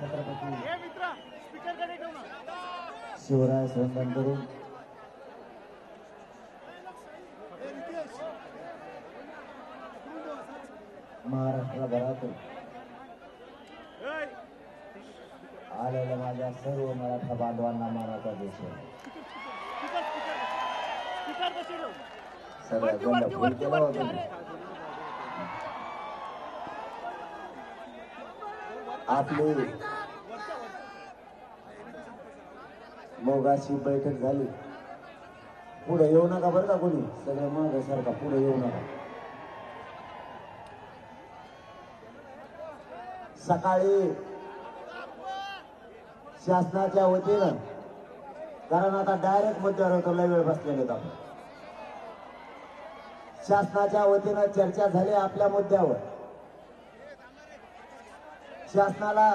छत्रपती शिवराय सोंदन करून महाराष्ट्रभरातून आलेल्या माझ्या सर्व मराठा बांधवांना मानाचा देश सगळ्या फुल केला होता आपली मोगाची बैठक झाली. पुढे येऊ नका बरं का कोणी, सगळं मागे सारखा पुढे येऊ नका. सकाळी शासनाच्या वतीनं, कारण आता डायरेक्ट मुद्द्यावर होतो, लय वेळ बसलेले आपण. शासनाच्या वतीनं चर्चा झाली आपल्या मुद्द्यावर. शासनाला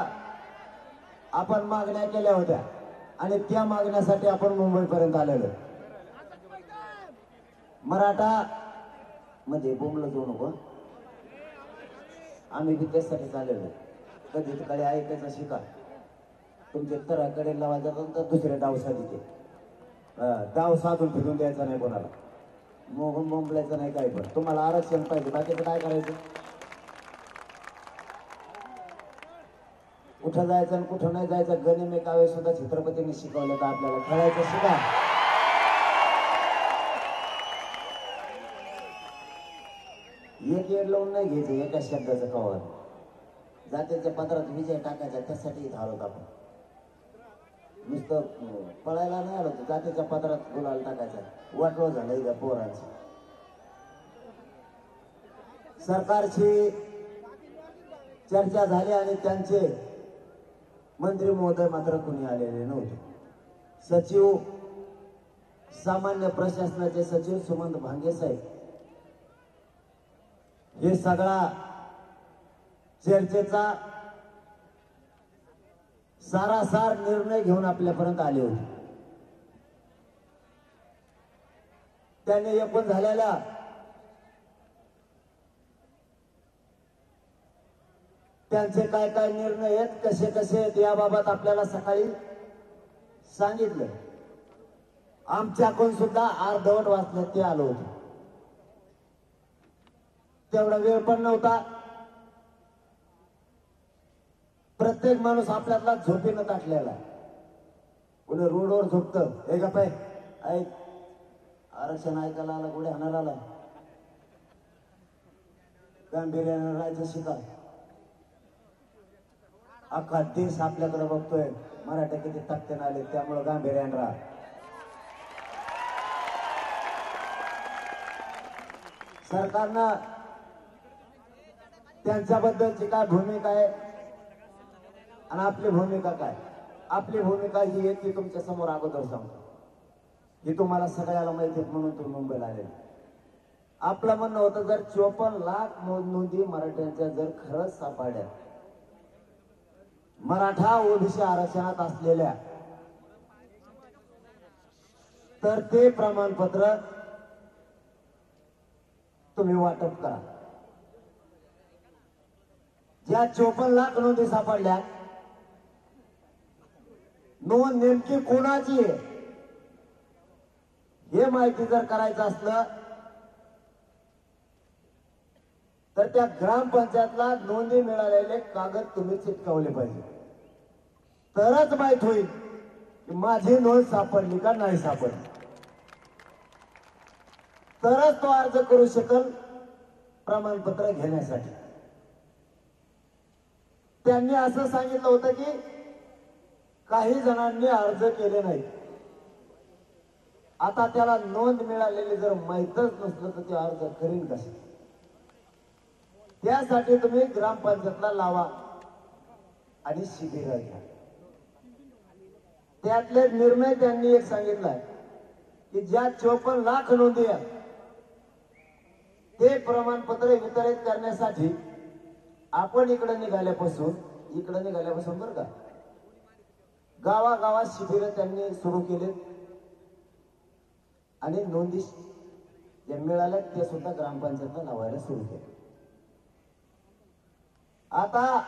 आपण मागण्या केल्या होत्या आणि त्या मागण्यासाठी आपण मुंबईपर्यंत आलेलो. मराठा मध्ये बोंबलं जाऊ नको, आम्ही बी त्यासाठी चाललेलो. कधी कडे ऐकायचा शिका, तुमचे तराकडे लावायचा तर दुसरे डाव साधीचे डाव साधून फिरून द्यायचा नाही कोणाला, मोहन बोंबलायचं नाही. काय पण तुम्हाला आरक्षण पाहिजे, बाकीचं काय करायचं. कुठं जायचं आणि कुठं नाही जायचं गणिमे कावे सुद्धा छत्रपतींनी शिकवलं तर आपल्याला खेळायचं शिका. एक येड लावून नाही घ्यायचं एका शब्दाचं कवर. जातीच्या पत्रात विजय टाकायचा त्यासाठी धावत आपण. नुसतं पळायला नाही आलो, जातीच्या पत्रात गुलाल टाकायचा. वाटलं झालं का पोरांचं. सरकारची चर्चा झाली आणि त्यांचे मंत्री महोदय मात्र कोणी आलेले नव्हते. सचिव, सामान्य प्रशासनाचे सचिव सुमंत भांगे साहेब हे सगळा चर्चेचा सारासार निर्णय घेऊन आपल्यापर्यंत आले होते. त्यांनी एकूण झालेल्या त्यांचे काय काय निर्णय आहेत, कसे कसे आहेत याबाबत आपल्याला सकाळी सांगितलं. आमच्याकडून सुद्धा अर्धवट वाचण्यात ते आलो होतो. तेवढा वेळ पण नव्हता. प्रत्येक माणूस आपल्यातला झोपेनं टाकलेला. कोणी रोडवर झोपतं, हे का पाय ऐक आरक्षण ऐकायला आला, कुठे हाणार आला, गांभीर्यानं राहायचं शिका. अख्खा देश आपल्याकडे बघतोय, मराठा किती ताकदीने आले, त्यामुळे गांभीर्यानं राहा. सरकारनं त्यांच्याबद्दलची काय भूमिका आहे आणि आपली भूमिका काय. आपली भूमिका ही आहे ती तुमच्या समोर अगोदर सांगतो. ही तुम्हाला सगळ्याला माहिती आहे म्हणून तुम्ही मुंबईला आले. आपलं म्हणणं होतं जर 54 लाख नोंदी मराठ्यांच्या जर खरंच सापडल्या, मराठा ओबीसी आरक्षणात असलेल्या, तर ते प्रमाणपत्र तुम्ही वाटप करा. ज्या 54 लाख नोंदी सापडल्या, नोंद नेमकी कोणाची आहे हे माहिती जर करायचं असलं तर त्या ग्रामपंचायतला नोंदी मिळालेले कागद तुम्ही चिटकावले पाहिजे. तरच माहित होईल की माझी नोंद सापडली का नाही सापडली. तरच तो अर्ज करू शकेल प्रमाणपत्र घेण्यासाठी. त्यांनी असं सांगितलं होतं की काही जणांनी अर्ज केले नाही. आता त्याला नोंद मिळालेली जर माहीतच नसलं तर ते अर्ज करीन कसे. त्यासाठी तुम्ही ग्रामपंचायतला लावा आणि शिबिर घ्या. त्यातले निर्णय त्यांनी एक सांगितलाय की ज्या 54 लाख नोंदी आहेत ते प्रमाणपत्र वितरित करण्यासाठी आपण इकडे निघाल्यापासून बरं का गावागावात शिबिर त्यांनी सुरू केले आणि नोंदी ज्या मिळाल्या ते सुद्धा ग्रामपंचायतला लावायला सुरू केले. आता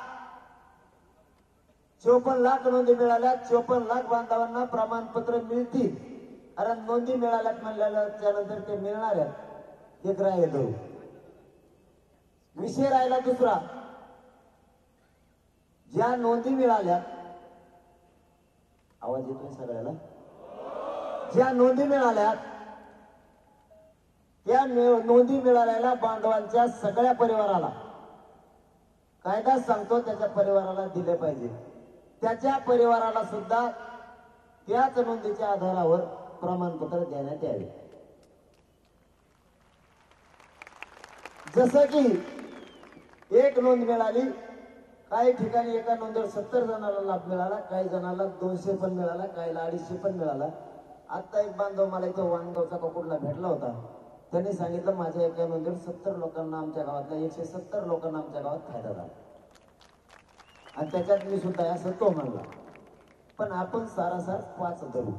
54 लाख नोंदी मिळाल्या. 54 लाख बांधवांना प्रमाणपत्र मिळतील. कारण नोंदी मिळाल्यात म्हणल्याच्या नंतर ते मिळणार आहेत हे ग्राह्य धरू. विषय राहिला दुसरा, ज्या नोंदी मिळाल्या, आवाज येतोय सगळ्याला, ज्या नोंदी मिळाल्या त्या नोंदी मिळालेल्या बांधवांच्या सगळ्या परिवाराला कायदा सांगतो त्याच्या परिवाराला दिले पाहिजे. त्याच्या परिवाराला सुद्धा त्याच नोंदीच्या आधारावर प्रमाणपत्र देण्यात यावे. जसं की एक नोंद मिळाली, काही ठिकाणी एका नोंदीवर 70 जणांना लाभ मिळाला, काही जणांना 200 पण मिळाला, काहीला 250 पण मिळाला. आता एक बांधव मला इथं वाणगावचा कुठला भेटला होता. त्यांनी सांगितलं माझ्या एका नोंदीवर 70 लोकांना, आमच्या गावातल्या 170 लोकांना आमच्या गावात फायदा झाला आणि त्याच्यात मी सुद्धा असं तो म्हणला. पण आपण सारासार 5 धरू.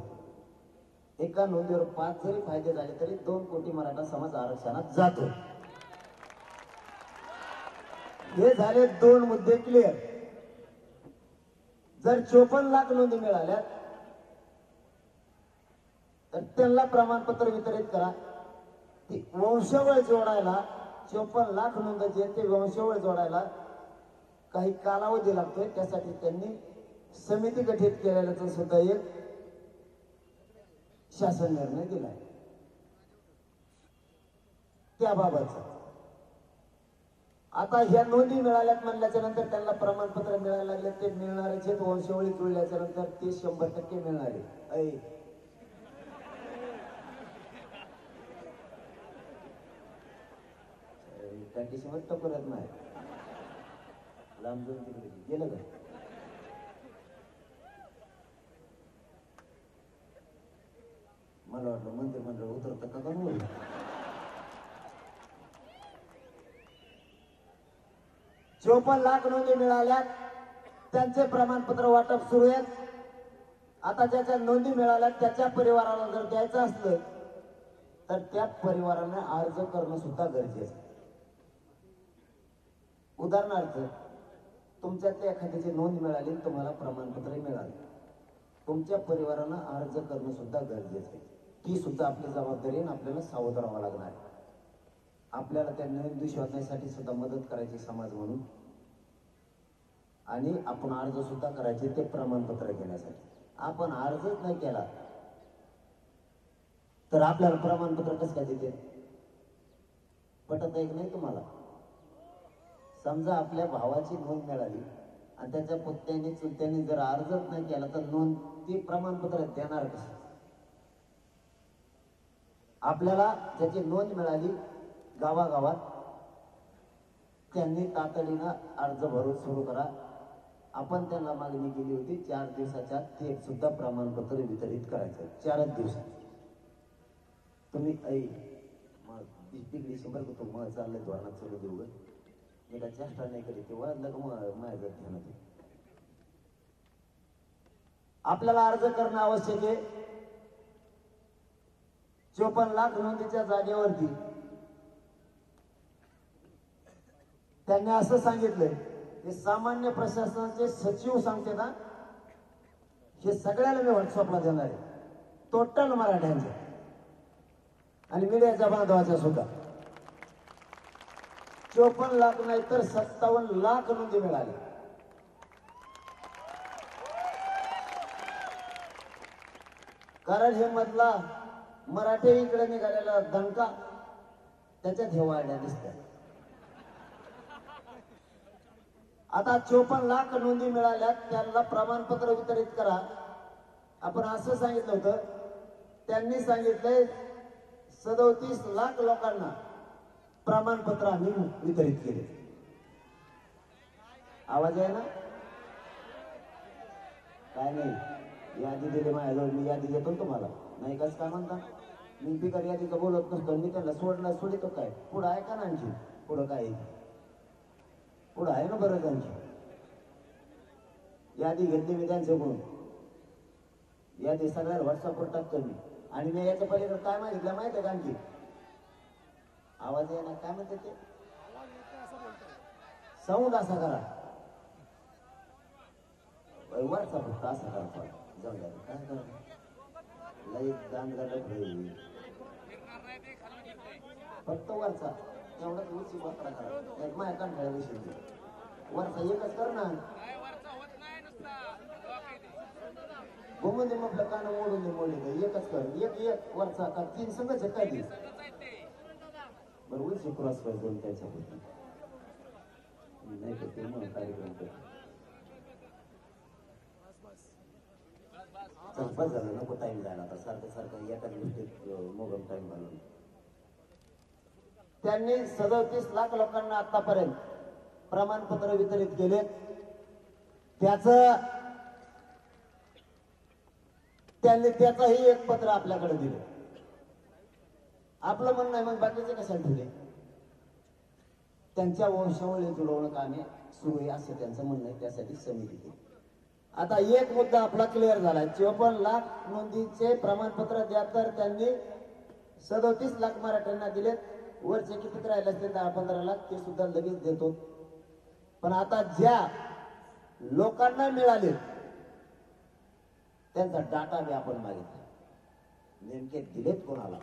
एका नोंदीवर 5 जरी फायदे झाले तरी 2 कोटी मराठा समाज आरक्षणात जातो. हे झाले 2 मुद्दे क्लिअर. जर 54 लाख नोंदी मिळाल्या तर त्यांना प्रमाणपत्र वितरित करा. ती वंशावळ जोडायला 54 लाख नोंद जे ते वंशावळ जोडायला काही कालावधी लागतोय. त्यासाठी त्यांनी समिती गठीत केलेल्याचा सुद्धा एक शासन निर्णय दिलाय त्याबाबतचा. आता ह्या नोंदी मिळाल्यात म्हणल्याच्या नंतर त्यांना प्रमाणपत्र मिळायला लागले. ते मिळणारे वंशावळी जुळल्याच्या नंतर ते 100% मिळणारे. कंडिशनवर टपरत नाही. लांब जाऊन तिकडे गेलं का? मला वाटलं मंत्रिमंडळ उतरतं का काय. 54 लाख नोंदी मिळाल्या, त्यांचे प्रमाणपत्र वाटप सुरू आहे. आता ज्याच्या नोंदी मिळाल्या त्याच्या परिवाराला जर द्यायचं असलं तर त्या परिवाराने अर्ज करणं सुद्धा गरजेचं. उदाहरणार्थ तुमच्यातल्या एखाद्याची नोंद मिळाली, तुम्हाला प्रमाणपत्र मिळालं, तुमच्या परिवारानं अर्ज करणं सुद्धा गरजेचं आहे. ती सुद्धा आपली जबाबदारी आहे. आपल्याला सावध राहावं लागणार आहे. आपल्याला त्या नोंदी शोधण्यासाठी सुद्धा मदत करायची समाज म्हणून, आणि आपण अर्ज सुद्धा करायचे ते प्रमाणपत्र घेण्यासाठी. आपण अर्जच नाही केला तर आपल्याला प्रमाणपत्र कसं काय देते? पटत आहे की नाही तुम्हाला? समजा आपल्या भावाची नोंद मिळाली आणि त्याच्या पुत्याने चुलत्याने जर अर्जच नाही केला तर नोंद ती प्रमाणपत्र देणार कसं? आपल्याला ज्याची नोंद मिळाली गावागावात त्यांनी तातडीनं अर्ज भरून सुरू करा. आपण त्यांना मागणी केली होती 4 दिवसाच्या ते सुद्धा प्रमाणपत्र वितरित करायचं. 4 दिवसात तुम्ही तिकडे 100 कुटुंब चाललंय धोरणात चालू देऊ ग. मी काय चेष्टा नाही करीत. ते वाढलं का माझ्या ध्यानात. आपल्याला अर्ज करणं आवश्यक आहे. 54 लाख नोंदीच्या जागेवरती त्यांनी असं सांगितलंय की सामान्य प्रशासनाचे सचिव सांगते ना, हे सगळ्याला मी व्हॉट्सअपला देणार आहे. टोटल मराठ्यांचे आणि मीडियाच्या बांधवाच्या सुद्धा. 54 लाख नाही तर 57 लाख नोंदी मिळाली. कारण हे मधला मराठी इकडे निघालेला दणका त्याच्यात हे वाढल्या दिसतात. आता 54 लाख नोंदी मिळाल्या, त्यांना प्रमाणपत्र वितरित करा. आपण असं सांगितलं होतं. त्यांनी सांगितलंय 37 लाख लोकांना प्रमाणपत्र आम्ही वितरित केले. आवाज आहे ना? काय नाही, यादी दिली माझ्याजवळ, मी यादी देतो तुम्हाला. नाही कसं काय म्हणता? मी बिगर यादीचं बोलत नसतो. मी त्यांना सोडितो काय? पुढं आहे का ना? आणखी पुढं काय? पुढं आहे ना बरं त्यांची यादी घेतली मी त्यांच्याकडून. यादी सगळ्याला व्हॉट्सअपवर टाकतो मी. आणि मी याच्या पलीकडे काय मागितलं माहिती आहे का? आणखी आवाज आहे ना? काय म्हणते ते? साऊंड असा करा. वरचा फक्त असा करतो जाऊन द्या काय करा लई दांडगाडत होईल फक्त वरचा एवढाच उंची मात्रा करा एक माझ्या कंठाळ्या विषयी वरचा एकच कर ना घुमून दे म्हटलं कान मोडून दे मोडले एकच कर एक एक वरचा का तीन संघच आहे काय बरं उंची क्रॉस कर दोन त्याच्याबद्दल नाही तर ते म्हणून कार्यक्रम कर बस झालं नको टाइम जायला आता सारखं सारखं एकाच गोष्टीत मोबाईल टाइम घालून त्यांनी 37 लाख लोकांना आतापर्यंत प्रमाणपत्र वितरित केले त्याचंही एक पत्र आपल्याकडे दिलं आपलं म्हणणं आहे मग बाकीचे कशाला ठेवले त्यांच्या वंशावळी जुळवणं कामे सुरू आहे असं त्यांचं म्हणणं आहे त्यासाठी समिती केली आता एक मुद्दा आपला क्लिअर झाला 54 लाख नोंदीचे प्रमाणपत्र द्या तर त्यांनी 37 लाख मराठ्यांना दिलेत वरचे किती राहिले असतील 10-15 लाख ते सुद्धा लगेच देतो पण आता ज्या लोकांना मिळाले त्यांचा डाटा बी आपण मागितला नेमके दिलेत कोणाला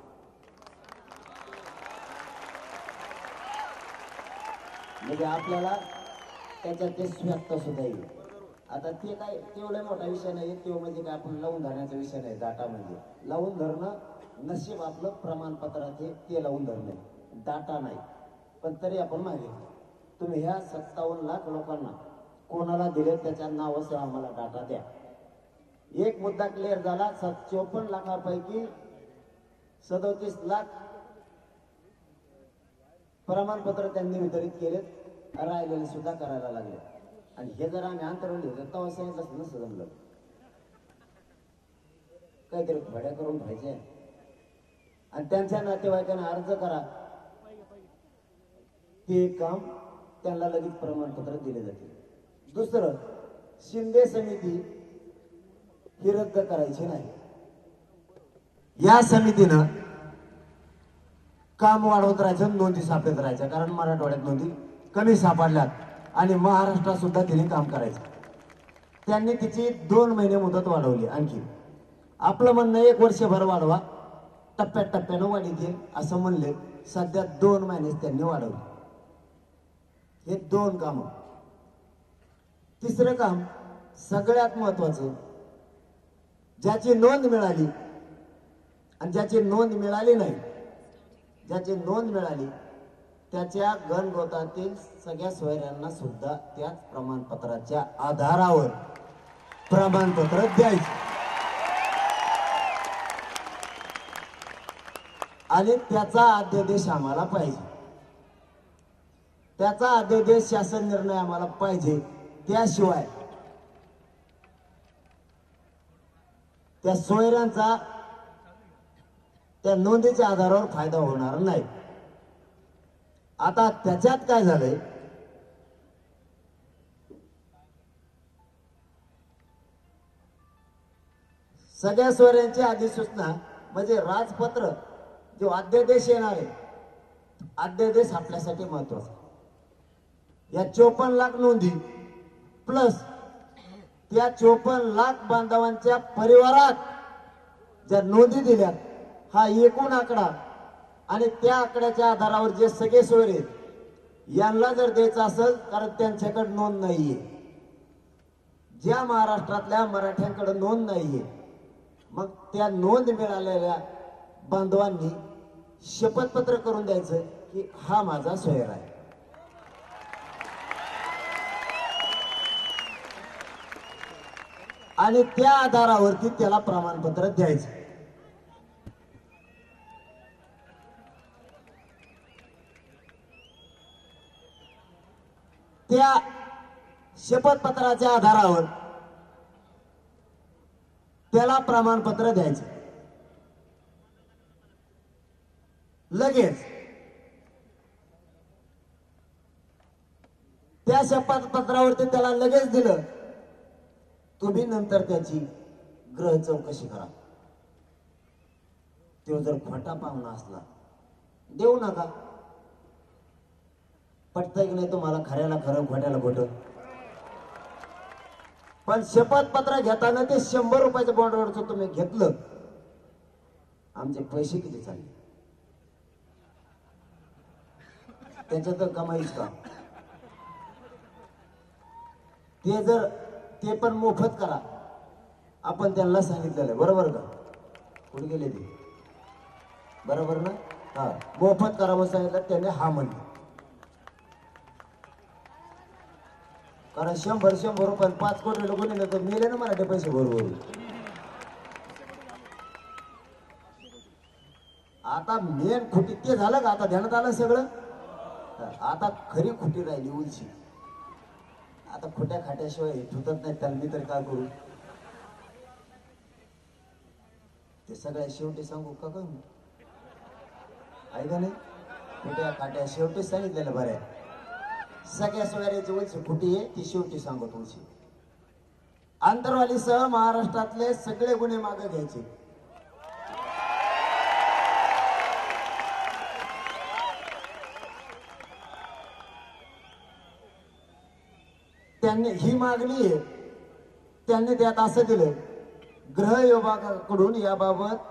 म्हणजे आपल्याला त्याच्यात ते व्यक्त सुद्धा येईल आता ते काय तेवढा मोठा विषय नाही तो म्हणजे काय आपण लावून धरण्याचा विषय नाही डाटा म्हणजे लावून धरणं नशीब आपलं प्रमाणपत्रात ते लावून धरणं डाटा नाही पण तरी आपण मागितलं तुम्ही ह्या 57 लाख लोकांना कोणाला दिले त्याच्या नावासह आम्हाला डाटा द्या एक मुद्दा क्लिअर झाला 54 लाखापैकी 37 लाख प्रमाणपत्र त्यांनी वितरित केलेत राहिलेले सुद्धा करायला लागले आणि हे जर आम्ही अंतरावून लिहिलं तेव्हा सांगितलं नसतं जमलं काहीतरी भाड्या करून व्हायचे आणि त्यांच्या नातेवाईकांना अर्ज करा ते काम त्यांना लगेच प्रमाणपत्र दिले जाते दुसरं शिंदे समिती ही रद्द करायची नाही या समितीनं काम वाढवत राहायचं नोंदी सापडत राहायच्या कारण मराठवाड्यात नोंदी कमी सापडल्यात आणि महाराष्ट्रात सुद्धा तिने काम करायचं त्यांनी तिची 2 महिने मुदत वाढवली आणखी आपलं म्हणणं 1 वर्षभर वाढवा टप्प्याटप्प्यानं वाढीत येईल असं म्हणले सध्या 2 महिनेच त्यांनी वाढवले हे 2 काम तिसरं काम सगळ्यात महत्वाचं ज्याची नोंद मिळाली आणि ज्याची नोंद मिळाली नाही ज्याची नोंद मिळाली त्याच्या गणगोतातील सगळ्या सोयऱ्यांना सुद्धा त्याच प्रमाणपत्राच्या आधारावर प्रमाणपत्र द्यायचे आणि त्याचा अध्यादेश आम्हाला पाहिजे त्याचा अध्यादेश शासन निर्णय आम्हाला पाहिजे त्याशिवाय त्या सोयऱ्यांचा त्या नोंदीच्या आधारावर फायदा होणार नाही आता त्याच्यात काय झालंय सगळ्या सोयऱ्यांची अधिसूचना म्हणजे राजपत्र जो अध्यादेश येणार आहे अध्यादेश आपल्यासाठी महत्वाचा या 54 लाख नोंदी प्लस त्या 54 लाख बांधवांच्या परिवारात ज्या नोंदी दिल्यात हा एकूण आकडा आणि त्या आकड्याच्या आधारावर जे सगळे सोयरे यांना जर द्यायचं असेल कारण त्यांच्याकडे नोंद नाहीये ज्या महाराष्ट्रातल्या मराठ्यांकडे नोंद नाहीये मग त्या नोंद मिळालेल्या बांधवांनी शपथपत्र करून द्यायचं की हा माझा सोयर आहे आणि त्या आधारावरती त्याला प्रमाणपत्र द्यायचं त्या शपथपत्राच्या आधारावर त्याला प्रमाणपत्र द्यायचं लगेच त्या शपथपत्रावरती त्याला लगेच दिलं तुम्ही नंतर त्याची ग्रह चौकशी करा तो जर खोटा पाहुणा असला देऊ नका पटतंय की नाही तुम्हाला खऱ्याला खरं खोट्याला खोटं पण शपथपत्र घेताना ते 100 रुपयाच्या बॉन्डवरचं तुम्ही घेतलं, आमचे पैसे किती चालले त्याच्यात कमाईच का? ते पण मोफत करा, आपण त्यांना सांगितलेलं बरोबर का? कुठे गेले ते? बरोबर ना? हा, मोफत करा म्हणून सांगितलं, त्याने हा म्हणलं. कारण 100 रुपये 5 कोटी लोक नेले तर मेले ना मराठी पैसे बरोबर. आता मेन खुटी ते झालं का? आता ध्यानात आलं सगळं. आता खरी खुटी राहिली उलशी. आता खोट्या खाट्याशिवाय तुटत नाही, त्याला मी तरी काय करू? ते सगळ्या शेवटी सांगू का करू? ऐका नाही, खोट्या खाट्या शेवटी सांगितलेलं बरं. सगळ्या सोयऱ्याची उलशी खुटी आहे ती शेवटी सांगू तुमची. आंतरवालीसह महाराष्ट्रातले सगळे गुन्हे मागे घ्यायचे. त्यांनी ही मागणी आहे, त्यांनी त्यात असं दिलं, गृह विभागाकडून याबाबत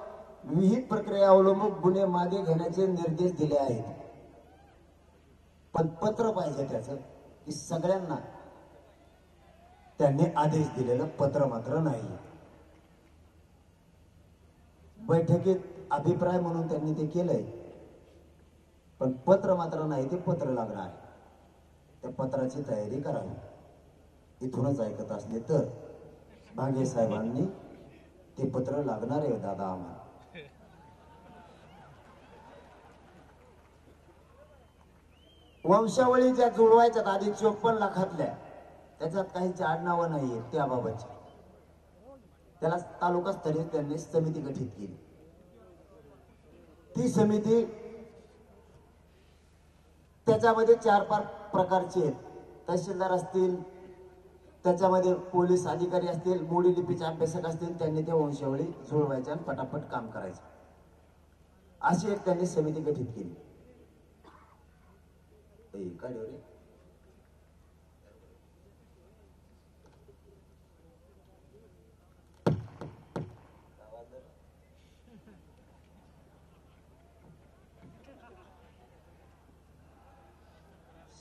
विहित प्रक्रिया अवलंबून गुन्हे मागे घेण्याचे निर्देश दिले आहेत. पण पत्र पाहिजे त्याचं की सगळ्यांना. त्यांनी आदेश दिलेलं पत्र मात्र नाही. बैठकीत अभिप्राय म्हणून त्यांनी ते केलंय, पण पत्र मात्र नाही. ते पत्र लागणार, त्या पत्राची तयारी करावी. इथूनच ऐकत असले तर भांगे साहेबांनी ते पत्र लागणार आहे दादा आम्हाला. वंशावळी ज्या जुळवायच्यात आधी 54 लाखातल्या, त्याच्यात काहीची आडनावं नाहीये त्याबाबतची. त्याला तालुकास्तरीय त्यांनी समिती गठीत केली. ती समिती त्याच्यामध्ये 4-5 प्रकारची आहेत. तहसीलदार असतील, त्याच्यामध्ये पोलीस अधिकारी असतील, मोडी लिपीचे अभ्यासक असतील. त्यांनी त्या वंशावळी जुळवायच्या आणि पटापट काम करायचं, अशी एक त्यांनी समिती गठीत केली.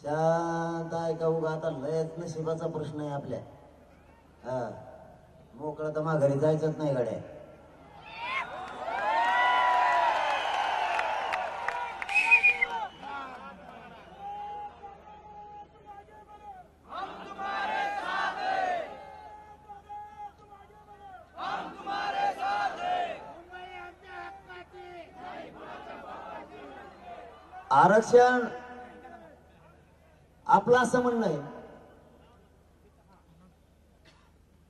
शांत ऐका, उगा आता लयच नशिबाचा प्रश्न आहे आपल्या. हा, मोकळं तर माघारी जायचंच नाही गाड्या. आरक्षण आपलं असं म्हणणं आहे.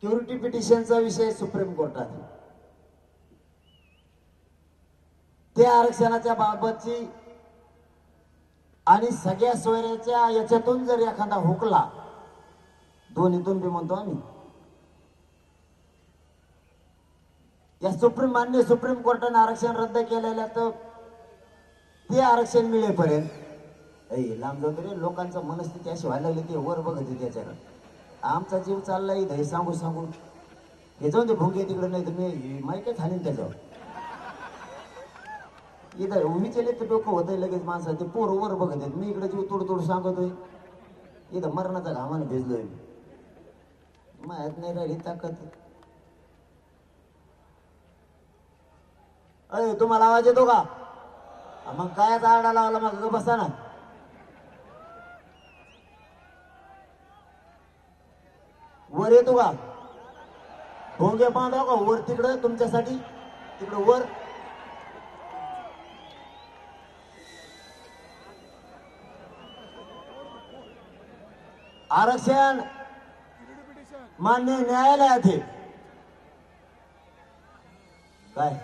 क्युरिटी पिटिशनचा विषय सुप्रीम कोर्टात, त्या आरक्षणाच्या बाबतची आणि सगळ्या सोयऱ्याच्या याच्यातून जर एखादा हुकला, दोन्हीतून बी म्हणतो आम्ही, या सुप्रीम कोर्टाने आरक्षण रद्द केलेलं, तर ते आरक्षण मिळेपर्यंत लांब जाऊ रे. लोकांचं मनस्थिती अशी व्हायला लागली, ते वर बघत त्याच्यानं आमचा जीव चाललाय इथं. हे सांगू सांगू हे जाऊन ते भुंगे तिकडे, नाही तर मी माहिती झाली त्याच्यावर. इथं उभीचे तर डोकं होतंय लगेच माणसं. ते पोर वर बघत आहेत, मी इकडे जीव तोड सांगतोय. इथं मरणाचा घामाने भिजलोय, माहित नाही राहिली ताकद. अय, तुम्हाला आवाज येतो का? मग काय आरडा लावला? मग बसा ना. वर येतो का? भोंगे बांधाव का वर तिकडं तुमच्यासाठी? तिकडं वर आरक्षण मान्य न्यायालयात आहे. काय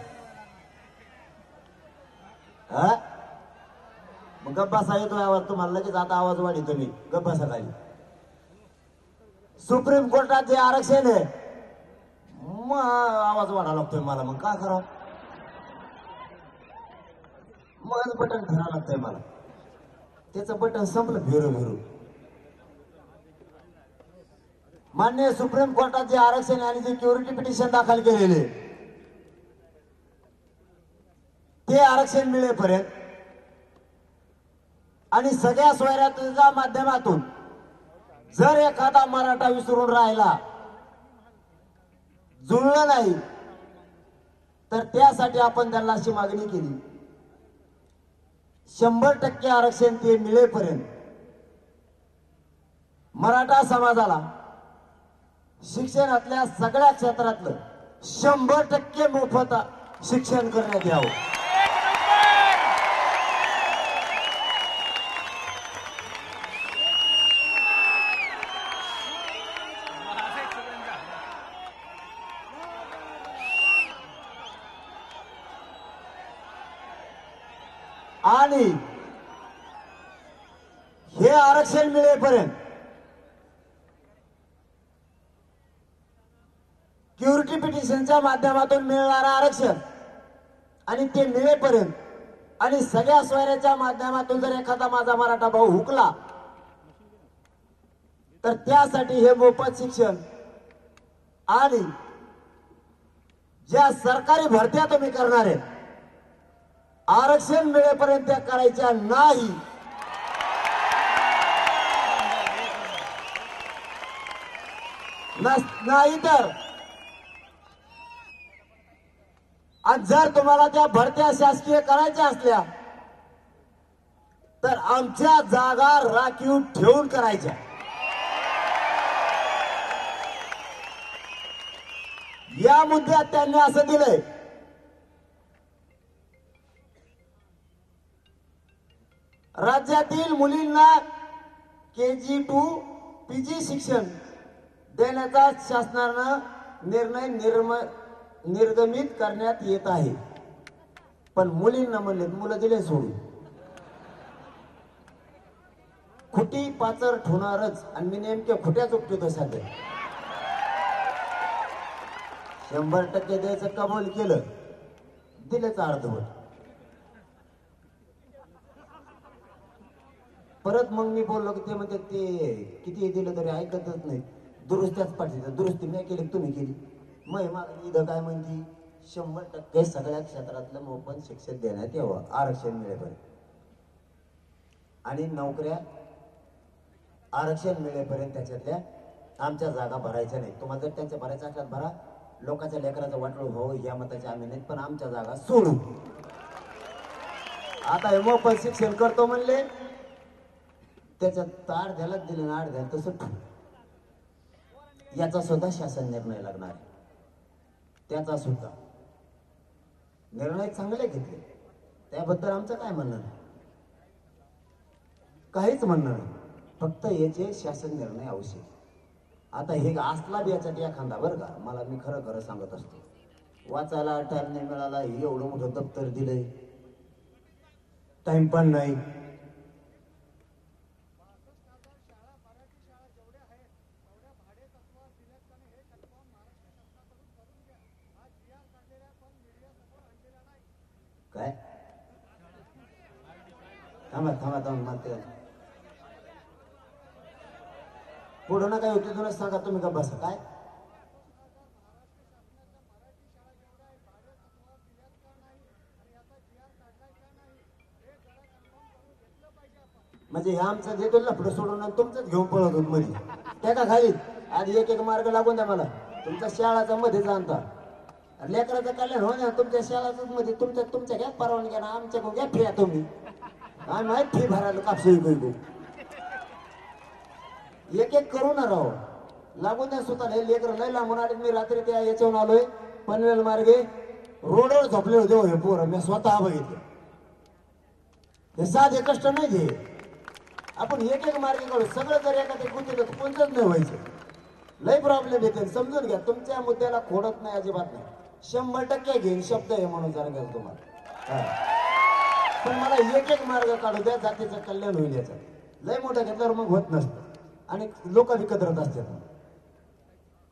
मग गप्पा येतोय आवाज तुम्हाला लगेच. आता आवाज वाढी तुम्ही गप्पा खाली. सुप्रीम कोर्टात जे आरक्षण आहे, मग आवाज वाढा लागतोय मला. मग काय करावं? मग बटन धरावं लागतंय मला. त्याचं बटन संपलं, भेरू भेरू. माननीय सुप्रीम कोर्टात जे आरक्षण आणि जे क्युरिटी पिटिशन दाखल केलेले ते आरक्षण मिळेपर्यंत आणि सगळ्या सोयऱ्याच्या माध्यमातून जर एखादा मराठा विसरून राहिला, जुळलं नाही, तर त्यासाठी आपण त्यांना अशी मागणी केली 100% आरक्षण ते मिळेपर्यंत मराठा समाजाला शिक्षणातल्या सगळ्या क्षेत्रातलं 100% मोफत शिक्षण करण्यात यावं. आणि हे आरक्षण मिळेपर्यंत क्युरिटी पिटिशनच्या माध्यमातून मिळणारं आरक्षण आणि ते मिळेपर्यंत आणि सगळ्या सोयऱ्याच्या माध्यमातून जर एखादा माझा मराठा भाऊ हुकला तर त्यासाठी हे मोफत शिक्षण आणि ज्या सरकारी भरत्या तुम्ही करणार आहे आरक्षण मिळेपर्यंत त्या करायच्या नाही. नाही तर आज जर तुम्हाला त्या भरत्या शासकीय करायच्या असल्या तर आमच्या जागा राखीव ठेवून करायच्या. या मुद्द्यात त्यांनी असं दिलंय राज्यातील मुलींना KG to PG शिक्षण देण्याचा शासनानं निर्णय निर्गमित करण्यात येत आहे. पण मुलींना म्हणले मुलं दिले सोडून खुटी पाचर ठोणारच. आणि मी नेमक्या खुट्याच उपटतो सध्या. 100% द्यायचं कबूल केलं, दिलेच अर्धवट. परत मग मी बोललो की ते म्हणते ते किती दिलं तरी ऐकतच नाही, दुरुस्त्याच पाठीचं. दुरुस्ती मी केली तुम्ही केली. मग इथं काय म्हणती 100% सगळ्या क्षेत्रातलं मोफत शिक्षण देण्यात यावं आरक्षण मिळेपर्यंत. आणि नोकऱ्या आरक्षण मिळेपर्यंत त्याच्यातल्या आमच्या जागा भरायच्या नाही. तुम्हाला जर त्यांच्या भरायच्या असल्यात भरा, लोकांच्या लेकराचं वाटलं व्हावं या मताचे आम्ही नाही, पण आमच्या जागा सोडू. आता हे मोफत शिक्षण करतो म्हणले, त्याच्यात तार द्यायलाच दिले ना, आड द्यायला तसं याचा सुद्धा शासन निर्णय लागणार आहे. त्याचा सुद्धा निर्णय चांगले घेतले, त्याबद्दल आमचं काय म्हणणं नाही, काहीच म्हणणं नाही. फक्त याचे शासन निर्णय आवश्यक. आता हे असला बी याच्यात एखादा बरं का, मला मी खरं खरं सांगत असतो, वाचायला टाइम नाही मिळाला, एवढं मोठं दप्तर दिलंय, टाइम पण नाही. काय थांबा थांबा थांबा मागते पुढं ना काय होते तुला सांगा, तुम्ही का बसा. काय म्हणजे हे आमचं देतो लफडं सोडून तुमचंच घेऊन पळत होत मध्ये त्या का खाली. आधी एक एक मार्ग लागून द्या मला. तुमच्या शाळाचा मध्ये जाणता लेकराचं कल्याण हो ना, तुमच्या शाळाच मध्ये तुमच्या घ्या परवानगी ना, आमच्या घ्या फिया तुम्ही. आम्ही माहित फी भरायला कापसू एक एक करू ना राव, लागून द्या स्वतःला. हे लेकर लय लांबून आले. मी रात्री त्या याच्यावरून आलोय पनवेल मार्गे, रोडवर झोपले होते हो हे पोरं, मी स्वतः बघितले. हे साधे कष्ट नाही घे, आपण एक एक मार्गे काढू. सगळं जर एखाद्या गुंतलं तर कोणतंच नाही व्हायचं. लय प्रॉब्लेम येते, समजून घ्या. तुमच्या मुद्द्याला खोडत नाही, अजिबात नाही. 100% घेईन शब्द आहे म्हणून जरा घ्या तुम्हाला. पण मला एक एक मार्ग काढू द्या, जातीचं कल्याण होईल याचं. लय मोठं घेतल्यावर मग होत नसतं आणि लोक विकत राहत असतात.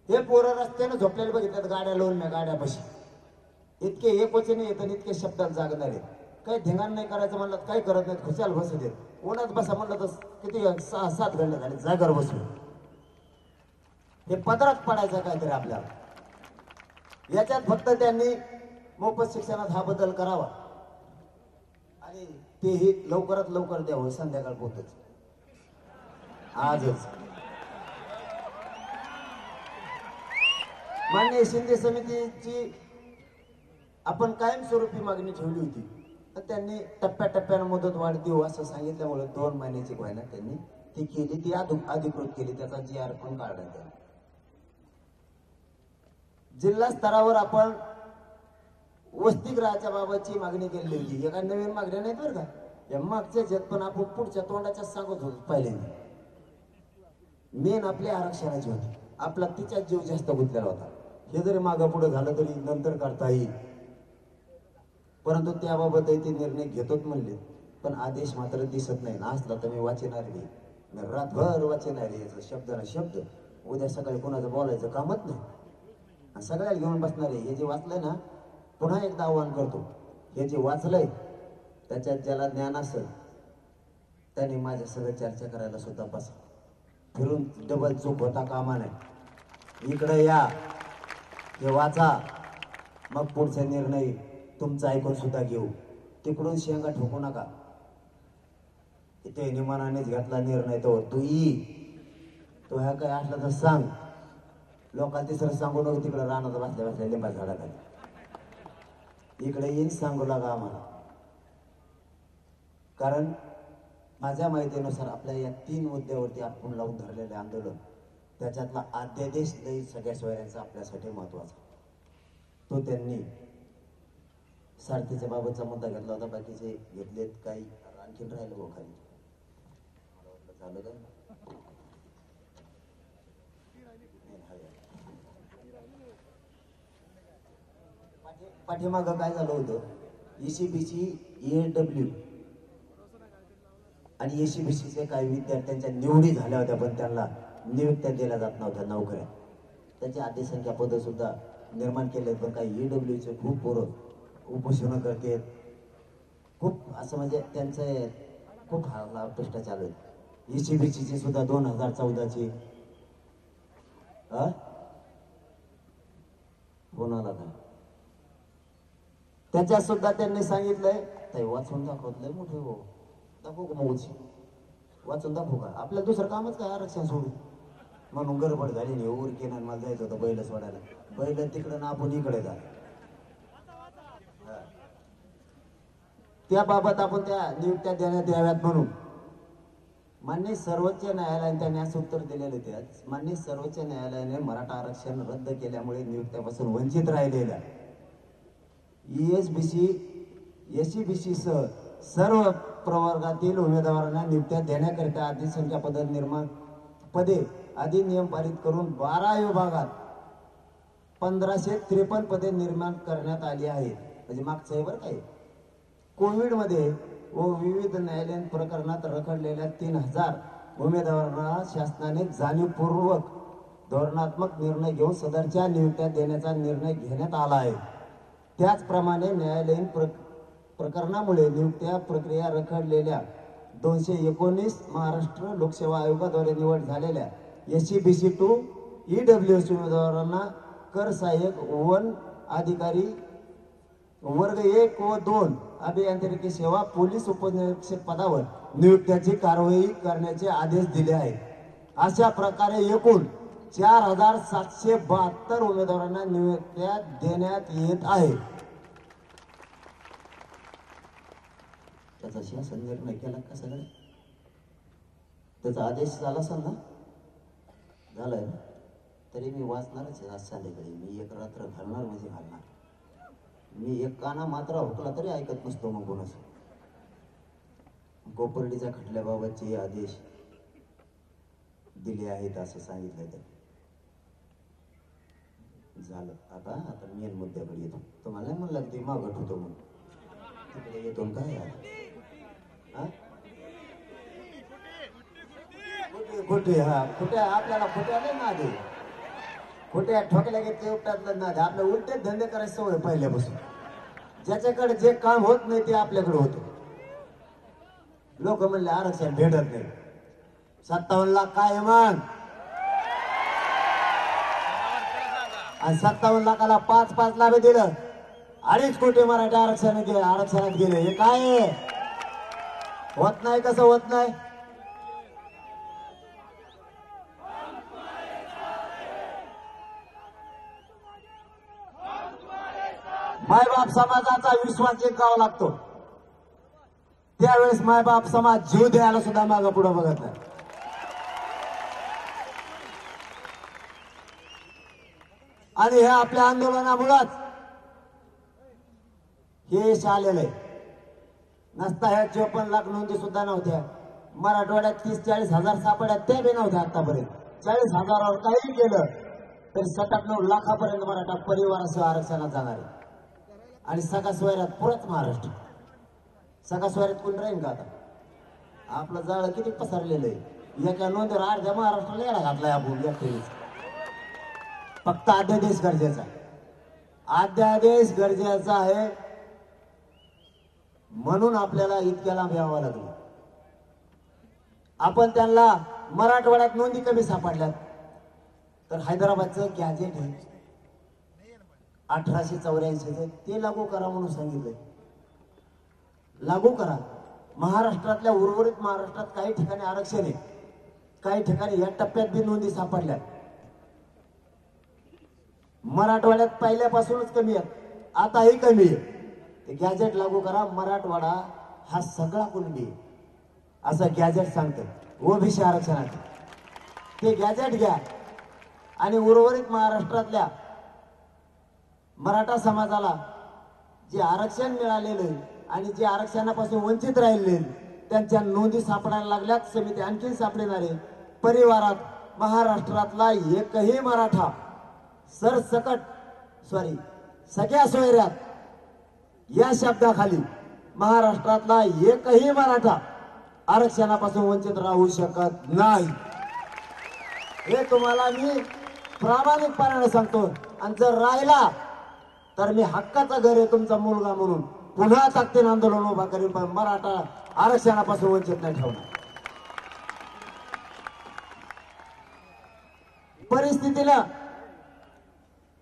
हे पोरं रस्त्यानं झोपलेले बघितल्यात, गाड्या लावून मी गाड्यापाशी इतके एक वचने येत आणि इतके शब्दात जागणार आहे. काही धिंगाण नाही करायचं म्हणलं काही करत नाहीत, खुशाल बसू देत. उन्हात बसा म्हणलं तर किती 6-7 घंटे झाले जागर बसू. हे पदरात पडायचं काहीतरी आपल्याला. याच्यात फक्त त्यांनी मोफत शिक्षणात हा बदल करावा आणि तेही लवकरात लवकर द्यावं, संध्याकाळ पोतच आजच. मान्य शिंदे समितीची आपण कायमस्वरूपी मागणी ठेवली होती, तर त्यांनी टप्प्याटप्प्यानं मुदत वाढ देऊ असं सांगितल्यामुळे 2 महिन्याची व्हायला त्यांनी ती केली, ती अधिकृत केली. त्याचा GR पण काढण्यात आला. जिल्हा स्तरावर आपण वसतिगृहाच्या बाबतची मागणी केली होती. एका नवीन मागण्या नाहीत बरं का, या मागच्या जत पण आपण पुढच्या तोंडाच्या सांगत होतो. पहिल्यांदा मेन आपल्या आरक्षणाची होती. आपला तिच्यात जीव जास्त गुंतलेला होता. हे जरी मागं पुढे झालं तरी नंतर काढता येईल, परंतु त्याबाबतही ते निर्णय घेतोच म्हणले. पण आदेश मात्र दिसत नाही. असला तर मी वाचणार आहे, मी रातभर वाचणार आहे. याचा शब्द ना शब्द, उद्या सकाळी कोणाचं बोलायचं कामच नाही, सगळ्याला घेऊन बसणार आहे. हे जे वाचलंय ना, पुन्हा एकदा आव्हान करतो, हे जे वाचलंय त्याच्यात ज्याला ज्ञान असेल त्याने माझ्या सगळं चर्चा करायला सुद्धा बसा. फिरून डबल चूक होता कामा नाही. इकडे या, हे वाचा, मग पुढचा निर्णय तुमचा ऐकून सुद्धा घेऊ. तिकडून शेंगा ठोकू नका. इथे निमानानेच घेतला निर्णय तो तू तो ह्या काय असला तर सांग. लोकांना तिसरं सांगू नको तिकडे रानात बसल्या बसल्या लिंबा झाडाखाली. इकडे येईन सांगू लागा आम्हाला. कारण माझ्या माहितीनुसार आपल्या या 3 मुद्द्यावरती आपण लावून धरलेले आंदोलन, त्याच्यातला अध्यादेश लई सगळ्या सोयऱ्यांचा आपल्यासाठी महत्वाचा. तो त्यांनी सारथीच्या बाबतचा मुद्दा घेतला होता, बाकीचे घेतलेत काही आणखीन राहिलं हो खाली. झालं का पाठीमागं काय झालं होतं, ECBC EAW आणि ECBCचे काही विद्यार्थ्यांच्या निवडी झाल्या होत्या, पण त्यांना नियुक्त्या दिल्या जात नव्हत्या नोकऱ्या. त्यांची आधी संख्या पदं सुद्धा निर्माण केले, पण काही EWचे खूप पोरं उपोषण करतात. खूप असं म्हणजे त्यांचं खूप प्रश्न चालू आहेत. ECBCची सुद्धा 2014ची कोणाला काय त्याच्यात सुद्धा त्यांनी सांगितलंय, ते वाचून दाखवतलंय मोठे हो, दाखवू का मग वाचून दाखवू का? आपलं दुसरं कामच काय आरक्षण सोडून, म्हणून गडबड झाली नाही. उर केना मला जायचं होतं बैल सोडायला, बैल तिकडं ना आपण इकडे जा. त्याबाबत आपण त्या नियुक्त्या देण्यात याव्यात म्हणून माननीय सर्वोच्च न्यायालयाने त्या न्यास उत्तर दिलेले होते. माननीय सर्वोच्च न्यायालयाने मराठा आरक्षण रद्द केल्यामुळे नियुक्त्यापासून वंचित राहिलेल्या ESBC SCBC सह सर्व प्रवर्गातील उमेदवारांना नियुक्त्या देण्याकरिता अधिसंख्या पदे अधिनियम पारित करून 12 विभागात 1553 पदे निर्माण करण्यात आली आहेत. म्हणजे मागचं आहे बरं काय. कोविडमध्ये व विविध न्यायालयीन प्रकरणात रखडलेल्या 3000 उमेदवारांना शासनाने जाणीवपूर्वक धोरणात्मक निर्णय घेऊन सदरच्या नियुक्त्या देण्याचा निर्णय घेण्यात आला आहे. त्याचप्रमाणे न्यायालयीन प्रकरणामुळे नियुक्त्या प्रक्रिया रखडलेल्या 219 महाराष्ट्र लोकसेवा आयोगाद्वारे निवड झालेल्या SCBC 2 EWS उमेदवारांना कर सहाय्यक वन अधिकारी वर्ग 1 व 2 अभियांत्रिकी सेवा पोलीस उपनिरीक्षक पदावर नियुक्त्याची कारवाई करण्याचे आदेश दिले आहेत. अशा प्रकारे एकूण 4772 उमेदवारांना नियुक्त्या देण्यात येत आहे. त्याचा शासन निर्णय केला का सगळं, त्याचा आदेश झाला असेल ना, झालाय ना, तरी मी वाचणारच आहे. आज संध्याकाळी मी एक रात्र घालणार म्हणजे घालणार. मी एक काना मात्र हुकला तरी ऐकत नसतो. मग कोणाचं कोपर्डीच्या खटल्याबाबतचे आदेश दिले आहेत असं सांगितलं. तर झालं. आता मेन मुद्द्याकडे येतो. तुम्हाला नाही म्हणलं ते मागत होतो मग तिकडे येतो काय कुठे कुठे आपल्याला कुठे नाही ना दे कुठे ठोकल्या घेतले उपटातलं ना आपल्या उलटे धंदे करायची सवय पहिल्यापासून. ज्याच्याकडे जे काम होत नाही ते आपल्याकडे होतं. लोक म्हणले आरक्षण भेटत नाही. 57 लाख काय मग आणि 57 लाखाला 5-5 लाभ दिलं. 2.5 कोटी मराठी आरक्षणात गेले. हे काय आहे? होत नाही. कसं होत नाही? मायबाप समाजाचा विश्वास जिंकावा लागतो. त्यावेळेस मायबाप समाज जीव द्यायला सुद्धा मागं पुढे बघत नाही. आणि हे आपल्या आंदोलनामुळेच हे यश आलेलं आहे. नसता ह्या 54 लाख नोंदी सुद्धा नव्हत्या. मराठवाड्यात 30-40 हजार सापड्यात त्या बी नव्हत्या आतापर्यंत. 40 हजारावर काही केलं तरी 97 लाखापर्यंत मराठा परिवारासह आरक्षणात जाणार आहे. आणि सगळ्या सोयऱ्यात पुरंच महाराष्ट्र. सगळ्या सोयऱ्यात कोण राहील का आता? आपलं जाळं किती पसरलेलं आहे. एका नोंदीवर अर्ध्या महाराष्ट्राला यायला घातलाय आपण व्यक्तीने. फक्त अध्यादेश गरजेचा आहे. अध्यादेश गरजेचा आहे म्हणून आपल्याला इतक्या लांब यावं लागलं. आपण त्यांना मराठवाड्यात नोंदी कमी सापडल्यात तर हैदराबादचं गॅजेट आहे 1884 ते लागू करा म्हणून सांगितलंय. लागू करा. महाराष्ट्रातल्या उर्वरित महाराष्ट्रात काही ठिकाणी आरक्षण आहे, काही ठिकाणी या टप्प्यात बी नोंदी सापडल्या. मराठवाड्यात पहिल्यापासूनच कमी आहे, आताही कमी आहे. ते गॅजेट लागू करा. मराठवाडा हा सगळा कुणबी आहे असं गॅजेट सांगतं ओबीसी आरक्षणात. ते गॅजेट घ्या आणि उर्वरित महाराष्ट्रातल्या मराठा समाजाला जे आरक्षण मिळालेलं आणि जे आरक्षणापासून वंचित राहिले त्यांच्या नोंदी सापडायला लागल्यात. समिती आणखी सापडणार आहे. परिवारात महाराष्ट्रातला एकही मराठा सगळ्या सोयऱ्यात या शब्दाखाली महाराष्ट्रातला एकही मराठा आरक्षणापासून वंचित राहू शकत नाही. हे तुम्हाला मी प्रामाणिकपणाने सांगतो. आणि जर राहिला तर मी हक्काचं घर आहे तुमचा मुलगा म्हणून पुन्हा ताकदीने आंदोलन उभा करीन. पण मराठा आरक्षणापासून वंचित नाही ठेवणार. परिस्थितीला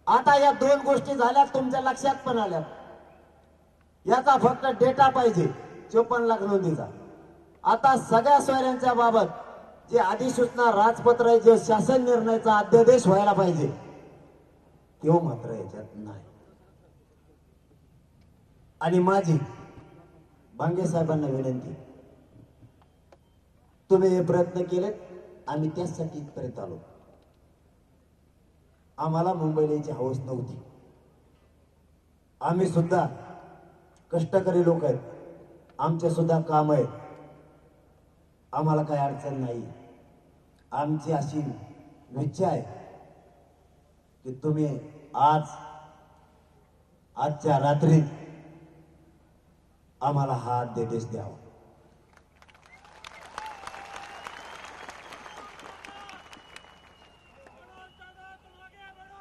आता या 2 गोष्टी झाल्यात तुमच्या लक्षात पण आल्यात. याचा फक्त डेटा पाहिजे 54 लाख नोंदीचा. आता सगळ्या सोयऱ्यांच्या बाबत जे अधिसूचना राजपत्र आहे, जे शासन निर्णयाचा अध्यादेश व्हायला पाहिजे तो मात्र याच्यात नाही. आणि माझी भांगे साहेबांना विनंती, तुम्ही हे प्रयत्न केलेत, आम्ही त्यासाठी इथपर्यंत आलो. आम्हाला मुंबईला यायची हौस नव्हती. आम्ही सुद्धा कष्टकरी लोक आहेत, आमचे सुद्धा काम आहे, आम्हाला काही अडचण नाही. आमची अशी इच्छा आहे की तुम्ही आजच्या रात्री आम्हाला हा अध्यादेश द्यावा.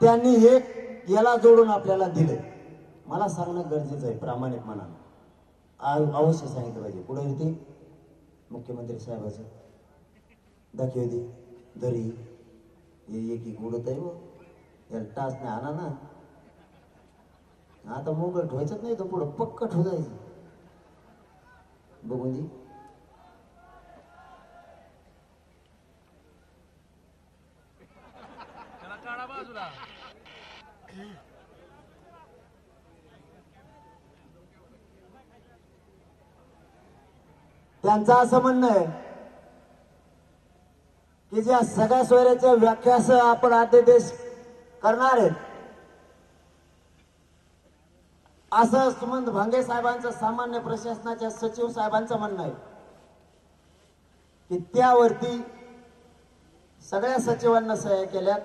त्यांनी एक याला जोडून आपल्याला दिले. मला सांगणं गरजेचं आहे प्रामाणिक मनानं. अवश्य सांगितलं पाहिजे. पुढे येते मुख्यमंत्री साहेबाचं दाखव दे दरी हे एक उडत आहे. याला टाच नाही आणा ना. आता मोबाईल ठेवायचंच नाही, तर पुढं पक्क ठेवायचं. बघून दे. त्यांचं असं म्हणणं आहे की ज्या सगळ्या सोयऱ्याच्या व्याख्यासह आपण अध्यादेश करणार आहेत असं सुमंत भांगे साहेबांचं, सामान्य प्रशासनाच्या सचिव साहेबांचं म्हणणं आहे की त्यावरती सगळ्या सचिवांना सह्या केल्यात.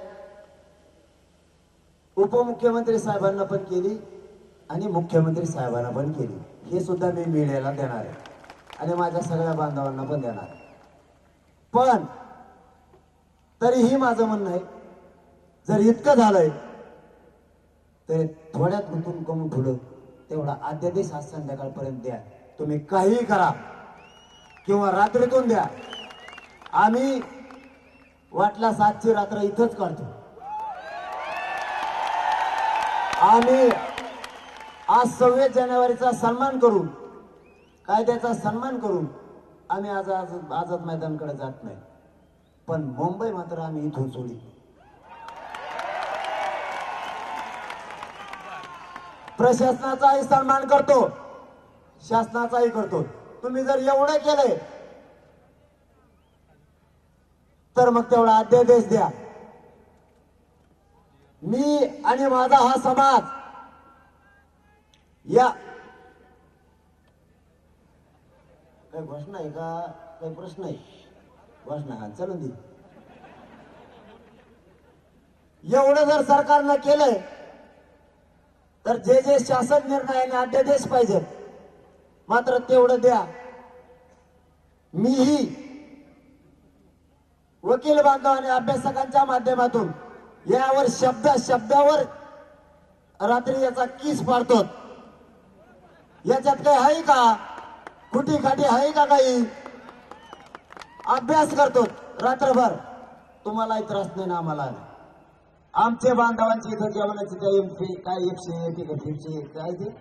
उपमुख्यमंत्री साहेबांना पण केली आणि मुख्यमंत्री साहेबांना पण केली. हे सुद्धा मी मीडियाला देणार आहे आणि माझ्या सगळ्या बांधवांना पण देणार आहे. पण तरीही माझं म्हणणं आहे, जर इतकं झालंय तर थोड्यात गुंतून कमी ठेवलं तेवढा अध्यादेश आज संध्याकाळपर्यंत द्या. तुम्ही काहीही करा किंवा रात्रीतून द्या. आम्ही वाटल्यास आजची रात्र इथंच काढतो. आम्ही आज 26 जानेवारीचा सन्मान करून, कायद्याचा सन्मान करून आम्ही आज आझाद मैदानाकडे जात नाही, पण मुंबई मात्र आम्ही इथून सोडी. प्रशासनाचाही सन्मान करतो, शासनाचाही करतो. तुम्ही जर एवढं केलंय तर मग तेवढा अध्यादेश द्या. मी आणि माझा हा समाज या काही घोषणा आहे का, काही प्रश्न आहे? घोषणा हा चलून दे. एवढं जर सरकारनं केलंय तर जे जे शासन निर्णय आणि अध्यादेश पाहिजे मात्र तेवढं द्या. मीही वकील बांधव आणि अभ्यासकांच्या माध्यमातून यावर शब्दावर रात्री याचा किस पाडतो. याच्यात काही आहे का, खुटी खाटी आहे का? काही अभ्यास करतो रात्रभर. तुम्हालाही त्रास नाही ना आम्हाला. आमच्या बांधवांची इथं जेवणाची काय 100 काय ते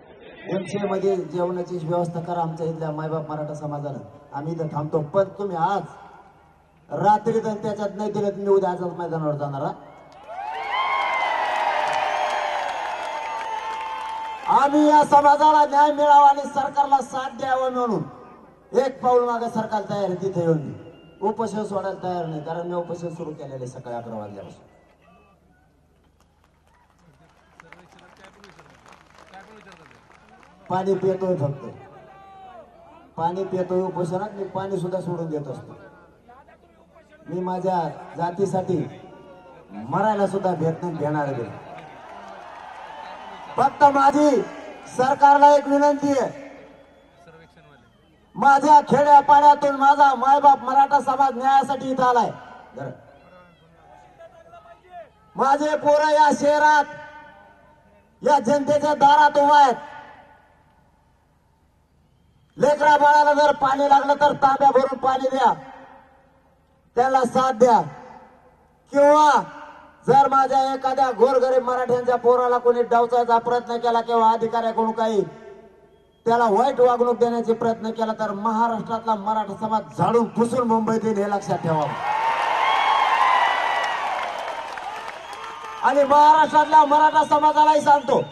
एमसीए मध्ये जेवणाची व्यवस्था करा आमच्या इथल्या मायबाप मराठा समाजानं. आम्ही इथं थांबतो, पण तुम्ही आज रात्री तर त्याच्यात नाही दिलं, तुम्ही उद्या आझाद मैदानावर जाणार. आम्ही या समाजाला न्याय मिळावा आणि सरकारला साथ द्यावं म्हणून एक पाऊल मागे सरकार तयार आहे. तिथे येऊन उपोषण सोडायला तयार नाही, कारण मी उपोषण सुरू केलेले सकाळी 11 वाजल्यापासून. पाणी पितोय, फक्त पाणी पितोय. उपोषणात मी पाणी सुद्धा सोडून देत असतो. मी माझ्या जातीसाठी मरायला सुद्धा भेट नाही घेणार. फक्त माझी सरकारला एक विनंती आहे, माझ्या खेड्यापाड्यातून माझा मायबाप मराठा समाज न्यायासाठी इथं आलाय. माझे पोरं या शहरात या जनतेच्या दारात उभा आहेत. लेकरा बाळाला जर पाणी लागलं तर तांब्या भरून पाणी द्या, त्याला साथ द्या. किंवा जर माझ्या एखाद्या गोरगरीब मराठ्यांच्या पोराला कोणी डावचायचा प्रयत्न केला किंवा अधिकाऱ्याकडून काही त्याला वाईट वागणूक देण्याचा प्रयत्न केला तर महाराष्ट्रातला मराठा समाज झाडून पुसून मुंबईत येईल, हे लक्षात ठेवा. आणि महाराष्ट्रातल्या मराठा समाजालाही सांगतो,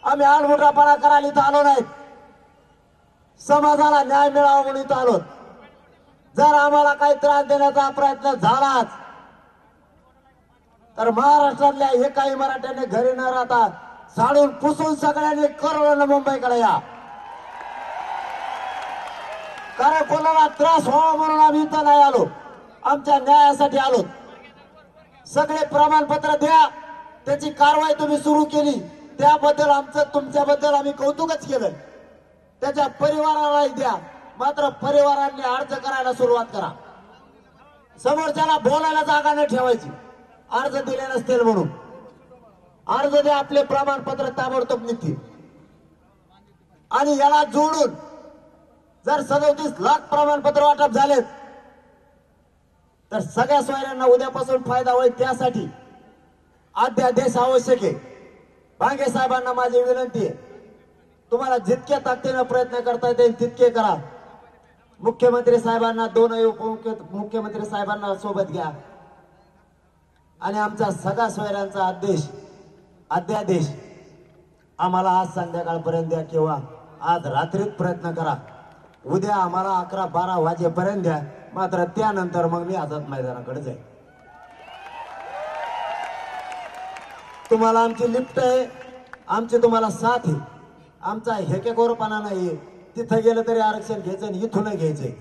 आम्ही आडमुठापणा करायला इथं आलो नाहीत, समाजाला न्याय मिळावा म्हणून इथं आलो. जर आम्हाला काही त्रास देण्याचा प्रयत्न झालाच तर महाराष्ट्रातल्या एकाही मराठ्याने घरी न राहता झाडून पुसून सगळ्यांनी करोडोनं मुंबईकडे या. कारण कोणाला त्रास व्हावा म्हणून आम्ही इथं नाही आलो, आमच्या न्यायासाठी आलो. सगळे प्रमाणपत्र द्या, त्याची कारवाई तुम्ही सुरू केली त्याबद्दल आमचं तुमच्याबद्दल आम्ही कौतुकच केलं. त्याच्या परिवारालाही द्या, मात्र परिवारांनी अर्ज करायला सुरुवात करा. समोरच्याला बोलायला जागा नाही ठेवायची, अर्ज दिले नसतील म्हणून. अर्ज द्या, आपले प्रमाणपत्र ताबडतोब निघतील. आणि याला जोडून जर 37 लाख प्रमाणपत्र वाटप झालेत तर सगळ्या सोयऱ्यांना उद्यापासून फायदा होईल. त्यासाठी अध्यादेश आवश्यक आहे. भांगे साहेबांना माझी विनंती आहे, तुम्हाला जितक्या ताकदीने प्रयत्न करता येतील तितके करा. मुख्यमंत्री साहेबांना, दोनही उपमुख्यमंत्री साहेबांना सोबत घ्या आणि आमचा सगळ्या सोयऱ्यांचा अध्यादेश आम्हाला आज संध्याकाळपर्यंत द्या किंवा आज रात्रीत प्रयत्न करा. उद्या आम्हाला 11-12 वाजेपर्यंत द्या, मात्र त्यानंतर मग मी आझाद मैदानाकडे जाईल. तुम्हाला आमची लिफ्ट आहे, आमची तुम्हाला साथ आहे. आमचा हेकेखोरपणा नाही. तिथं गेलं तरी आरक्षण घ्यायचं आणि इथून घ्यायचंय,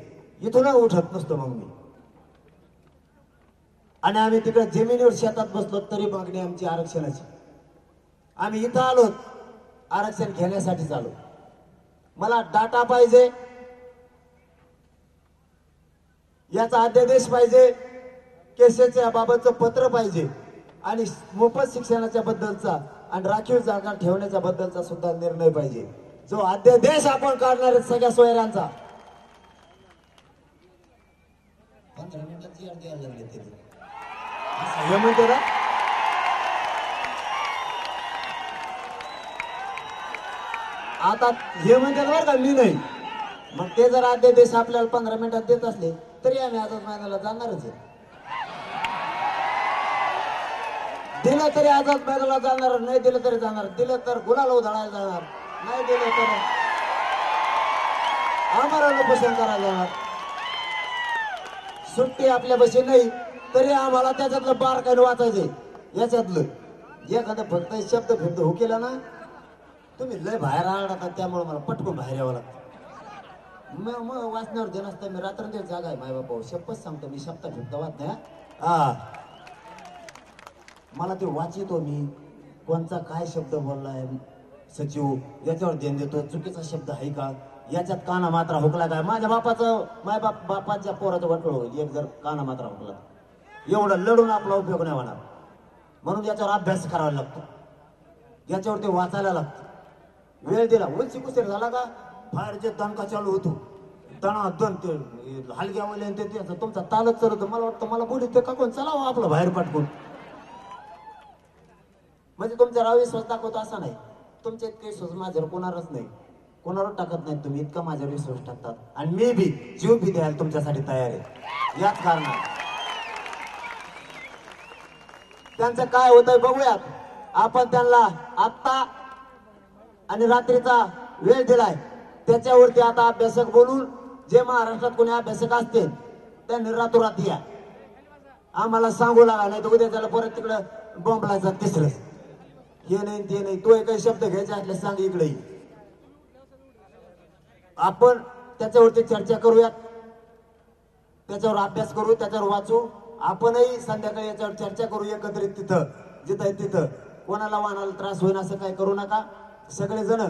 इथून उठत नसतो मग मी. आणि आम्ही तिकडे जमिनीवर शेतात बसलो तरी मागणी आमची आरक्षणाची. आम्ही इथं आलो आरक्षण घेण्यासाठी आलो. मला डाटा पाहिजे, याचा अध्यादेश पाहिजे, केसेसच्या बाबतचं पत्र पाहिजे आणि मोफत शिक्षणाच्या बद्दलचा आणि राखीव जागा ठेवण्याच्या बद्दलचा सुद्धा निर्णय पाहिजे. जो अध्यादेश आपण काढणार आहे सगळ्या सोयऱ्यांचा. 15 मिनिटाची अर्धी द्यायला लागली तरी हे म्हणते ना. आता हे म्हणतात बरं का मी नाही, मग ते जर आद्य देश आपल्याला 15 मिनिटात देत असले तरी आम्ही आझाद मैदानाला जाणारच आहे. दिलं तरी आझाद मैदानाला जाणार, नाही दिलं तरी जाणार. दिलं तर गुलाल उधळायला जाणार, नाही दिलं तर आम्हाला उपोषण करायला जाणार. सुट्टी आपल्या बशी नाही तरी आम्हाला त्याच्यातलं बारकाईने वाचायचंय. याच्यातलं एखादं फक्त शब्द फिरत हो केला ना, तुम्ही लय बाहेर आढळतात, त्यामुळे मला पटकून बाहेर यावं लागतं. मग वाचण्यावर जे नसतं, मी रात्रंदिवस जागा आहे. माय बापा शपथ सांगतो, मी शब्द फिरता वाच नाही. हा मला ते वाचितो मी, कोणचा काय शब्द बोललाय सचिव याच्यावर ध्यान देतो. चुकीचा शब्द आहे का, याच्यात काना मात्रा हुकला काय. माझ्या बापाचं बापाच्या पोराचं वाटोळ होईल एक जर काना मात्रा हुकला. एवढं लढून आपला उपयोग नाही होणार. म्हणून याच्यावर अभ्यास करावा लागतो, याच्यावर ते वाचायला लागतं. वेळ दिला उलची कुसेर झाला का बाहेरचे दणका चालू होतो. दणा दण ते हलग्यावाले ते तुमचा तालच चालवतो. मला वाटतं मला बोलीत ते का कोण चलावं आपलं बाहेर पटकून. म्हणजे तुमचा विश्वास दाखवतो असा नाही. तुमचे इतके विश्वास माझ्यावर कोणावरच नाही, कोणावर टाकत नाही तुम्ही. इतका माझ्यावर विश्वास टाकतात आणि मी बी जीव बी द्यायला तुमच्यासाठी तयार आहे. याच कारणात त्यांचं काय होतंय बघूयात आपण. त्यांना आत्ता आणि रात्रीचा वेळ दिलाय, त्याच्यावरती आता अभ्यासक बोलून जे महाराष्ट्रात कोणी अभ्यासक असतील त्यांनी रातोरात या. आम्हाला सांगू लागा, नाही तर उद्या त्याला परत तिकडं बॉम्बलायचा तिसरं. हे नाही ते नाही, तो काही शब्द घ्यायचा असले सांग इकडे. आपण त्याच्यावरती चर्चा करूयात, त्याच्यावर अभ्यास करू, त्याच्यावर वाचू. आपणही संध्याकाळी याच्यावर चर्चा करू एकत्रित. तिथं जिथं आहे तिथं कोणाला वाहनाला त्रास होईल असं काय करू नका. सगळेजण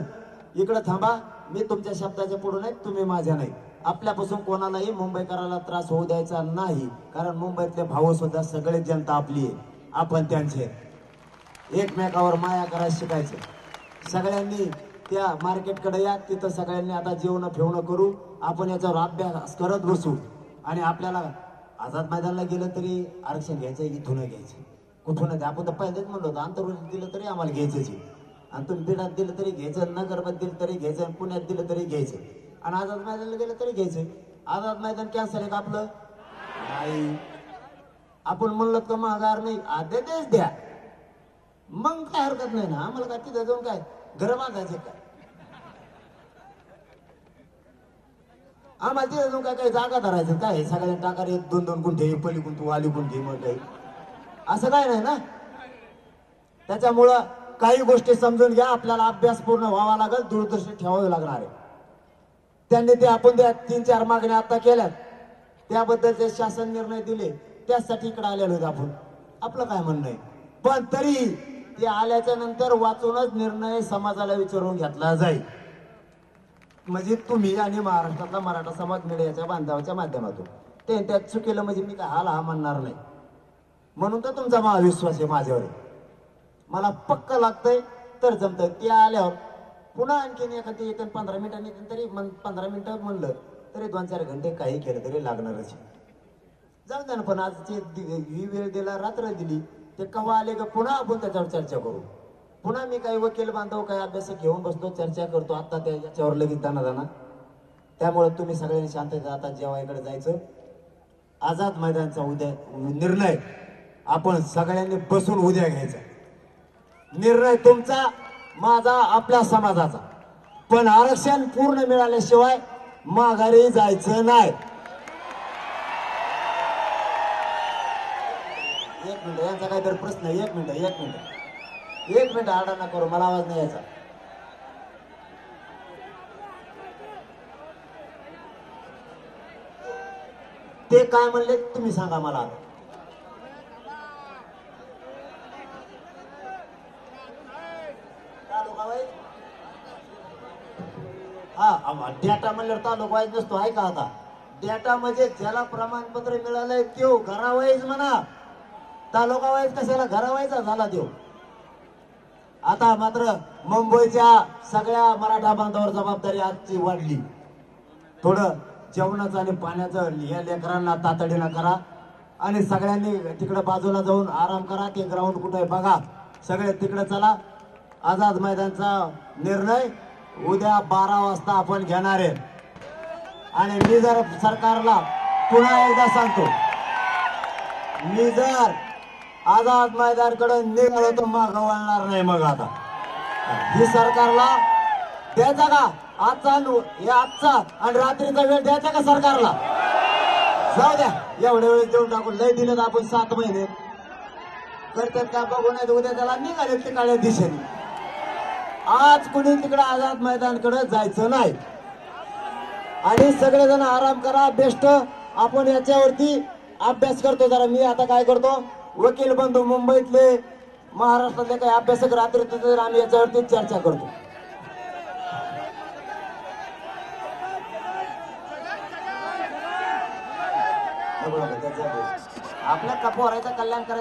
इकडे थांबा. मी तुमच्या शब्दाच्या पुढे नाही, तुम्ही माझ्या नाही. आपल्यापासून कोणालाही मुंबईकराला त्रास होऊ द्यायचा नाही, कारण मुंबईतले भाऊ सुद्धा सगळे जनता आपली आहे, आपण त्यांचे. एकमेकावर माया करायला शिकायचं. सगळ्यांनी त्या मार्केटकडे या, तिथं सगळ्यांनी आता जेवण फेवणं करू. आपण याच्यावर अभ्यास करत बसू. आणि आपल्याला आझाद मैदानाला गेलं तरी आरक्षण घ्यायचं, इथून घ्यायचं, कुठून. आपण तर पहिलेच म्हणलो होतो, आंतरराष्ट्रीय दिलं तरी आम्हाला घ्यायचंच आहे. आणि तुम्ही बिडात दिलं तरी घ्यायचं, नगरमध्ये दिलं तरी घ्यायचं, पुण्यात दिलं तरी घ्यायचं, आणि आझाद मैदानाला गेलं तरी घ्यायचं. आझाद मैदान कॅन्सल आहे का आपलं? नाही. आपण म्हणलं का महागार नाही, आधे देश द्या, मग काय हरकत नाही ना. आम्हाला काय तिथं जाऊन काय घर बांधायचे काय? आम्हाला तिथं जाऊन काय काही जागा धरायचं काय? सगळ्यांनी टाका 2-2 गुंठे, पलीकडून तू आली गुंठे, मग काही असं काय नाही ना. त्याच्यामुळं काही गोष्टी समजून घ्या. आपल्याला अभ्यास पूर्ण व्हावा लागेल, दूरदर्शी ठेवावे लागणार आहे. त्यांनी ते आपण त्या 3-4 मागण्या आता केल्यात, त्याबद्दलचे शासन निर्णय दिले, त्यासाठी इकडे आलेलो होतो आपण. आपलं काय म्हणणं आहे, पण तरी ते आल्याच्या नंतर वाचूनच निर्णय समाजाला विचारून घेतला जाईल. म्हणजे तुम्ही आणि महाराष्ट्रातला मराठा समाज मीडियाच्या बांधवाच्या माध्यमातून ते त्यात चुकीलं म्हणजे मी काय हा म्हणणार नाही. म्हणून तर तुमचा महाविश्वास आहे माझ्यावर. मला पक्क लागतंय तर जमतंय. ते आल्यावर पुन्हा आणखीन एखादी 15 मिनिटांनी तरी 15 मिनिटं म्हणलं तरी 2-4 घंटे काही केलं तरी लागणारच. जाऊ द्या ना. पण आजची ही वेळ दिला, रात्र दिली, ते केव्हा आले का पुन्हा आपण त्याच्यावर चर्चा करू. पुन्हा मी काही वकील बांधव काही अभ्यासक घेऊन बसतो, चर्चा करतो. आता त्याच्यावर लगेच दाना. त्यामुळे तुम्ही सगळ्यांनी शांतता आता जेवायकडे जायचं. आझाद मैदानचा उद्या निर्णय आपण सगळ्यांनी बसून उद्या घ्यायचा. निर्णय तुमचा, माझा, आपल्या समाजाचा. पण आरक्षण पूर्ण मिळाल्याशिवाय माघारी जायचं नाही. एक मिनिट, यांचा काहीतरी प्रश्न. एक मिनिट आडाना करू, मला आवाज नाही यायचा. ते काय म्हणले तुम्ही सांगा मला. हा डेटा म्हणल्यावर तालुका वाईज नसतो, आहे का? आता डेटा म्हणजे ज्याला प्रमाणपत्र मिळालंय तो घरावाईज म्हणा, तालुका वाईज कशाला घरावाईचा झाला तो. आता मात्र मुंबईच्या सगळ्या मराठा बांधवावर जबाबदारी आजची वाढली. थोडं जेवणाचं आणि पाण्याचं या लेकरांना तातडीनं करा आणि सगळ्यांनी तिकडे बाजूला जाऊन आराम करा. ते ग्राउंड कुठे आहे बघा, सगळे तिकडे चला. आझाद मैदानचा निर्णय उद्या 12 वाजता आपण घेणार आहे. आणि मी जर सरकारला पुन्हा एकदा सांगतो, मी जर आझाद मैदानकडे निघालो तर मागं वळणार नाही. मग आता ही सरकारला द्यायचा का आजचा आणि रात्रीचा वेळ द्यायचा का सरकारला? जाऊ द्या, एवढ्या वेळेस देऊन टाकून लय दिलं आपण 7 महिने करतात का बघू. नाही उद्या त्याला निघाले ते काळ्या दिशेने. आज कुणी तिकडे आझाद मैदानकडे जायचं नाही. आणि सगळेजण आराम करा. बेस्ट आपण याच्यावरती अभ्यास करतो जरा. मी आता काय करतो, वकील बंधू मुंबईतले महाराष्ट्रातले काही अभ्यासक रात्री तर आम्ही याच्यावरती चर्चा करतो. आपल्या कपोरायचं कल्याण करायचं.